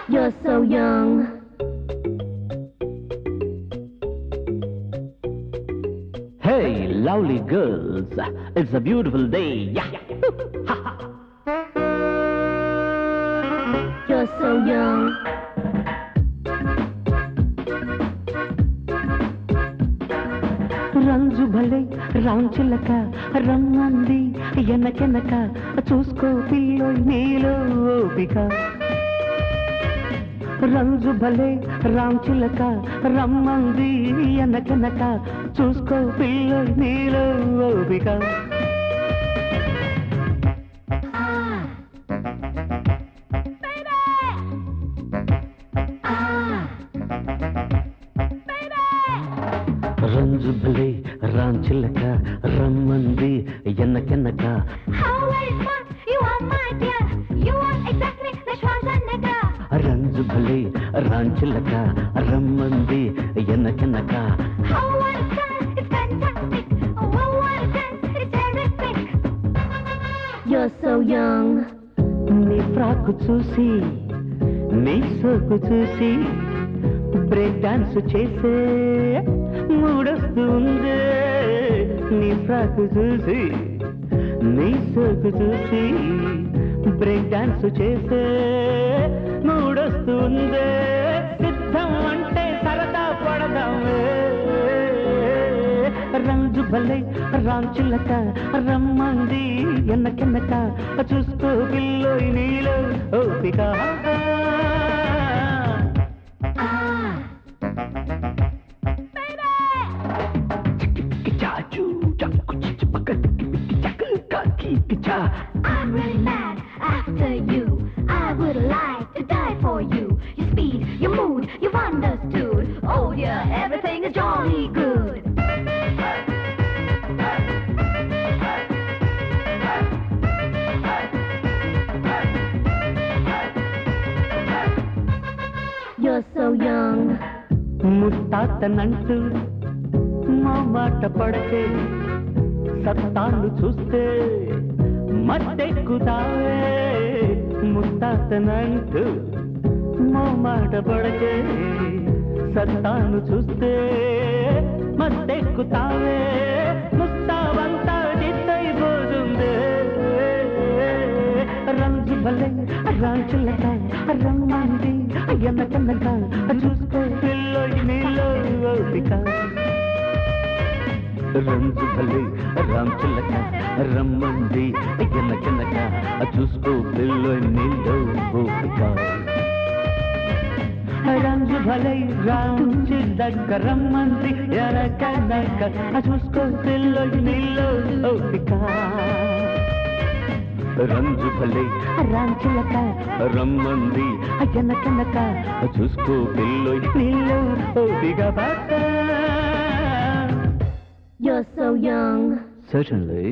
You're so young. Hey, lovely girls, it's a beautiful day. Yeah. You're so young. రంజు భలే రాంచిలక రమ్మంది ఎనకెనక చూసుకో pillow నీలో ఓపిక రంజు భలే రాంచిలక రమ్మంది ఎనకెనక చూసుకో పిల్లో నీలో ఓపిక రంజు భలే రాంచిలక రమ్మంది ఎనకెనక రంజు భలే రాంచిలక రమ్మంది ఎనకెనక You're so young. నీ ఫ్రాకు చూసి నీ సోకు చూసి బ్రేక్ డాన్స్ చేసే మూడొస్తుంది నీ ఫ్రాకు చూసి నీ సోకు చూసి బ్రేక్ డాన్స్ చేసే మూడొస్తుంది సిద్ధం అంటే సరదా పడదామే రంజు భలే రాంచిలక రమ్మంది ఎన్నకెన్నక చూసుకో పిల్లో నీలో ఓపిక I'm really mad after you. I would like to die for you. Your speed, your mood, you've understood. Oh dear, everything is jolly good. You're so young. ముత్తాతనంటూ మా మాట పడకే సత్తాను చూస్తే మత్తెక్కుతావే ముత్తాతనంటూ మా మాట పడకే సత్తాను చూస్తే మత్తెక్కుతావే ముస్తావంతా జిత్తైపోతుంది రంజు భలే రాంచులక రమ్మంది ఎన్నకన్నక చూసుకో పిల్లో నీలో ఓపిక రంజు భలే రాంచులక రమ్మంది ఎన్నకన్నక చూసుకో పిల్లో నీలో ఓపిక రంజు భలే రాంచి దగ్గర రమ్మంది ఎనకన్నక చూసుకో పిల్లో నీలో ఓపిక రంజు భలే రాంచిలక రమ్మంది ఎనకనక చూసుకో పిల్లో నీలో ఓపిక You're so young. Certainly.